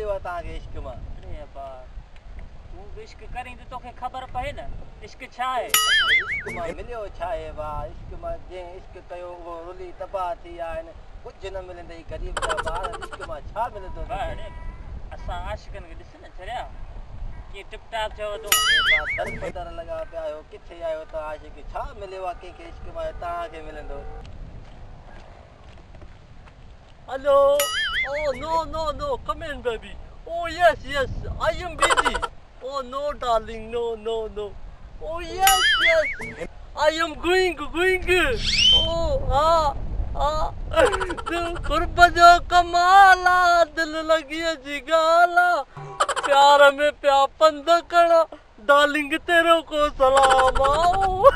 मिलियो तव्हांखे इश्क मां? अरे बाप, तूं बि इश्क करीं त तोखे ख़बर पए न इश्क छा आहे? इश्क मां मिलियो छा आहे भाउ? इश्क मां जंहिं इश्क कयो उहो रुली तबाह थी विया आहिनि। कुझु न मिलंदई ग़रीब जा ॿार, इश्क मां छा मिलंदो? असां आशिकनि खे ॾिस न छड़िया कीअं टिप टाप चयो तूं। दर बदर लॻा पिया आहियो, किथे आहियो तव्हां आशिक? छा मिलियो आहे कंहिंखे इश्क मां तव्हांखे मिलंदो? Hello. Oh no, come in baby. Oh yes, I am busy. Oh no darling, no. Oh yes, I am going. Oh दिल कुर्ब जो कमाला, दिल लगी जिगाला, प्यार में प्या पंद कड़ा, डार्लिंग तेरे को सलाम आओ।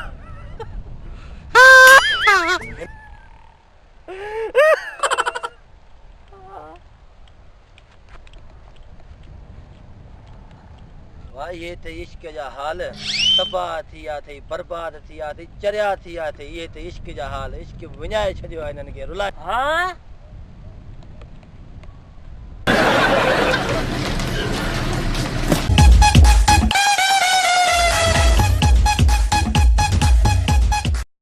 वाह ये त इश्क जा हाल, तबाह थी विया अथई, बर्बाद थी विया अथई, चरिया थी विया अथई। इहे त इश्क जा हाल, इश्क विञाए छॾियो आहे हिननि खे, रुलाए। हाँ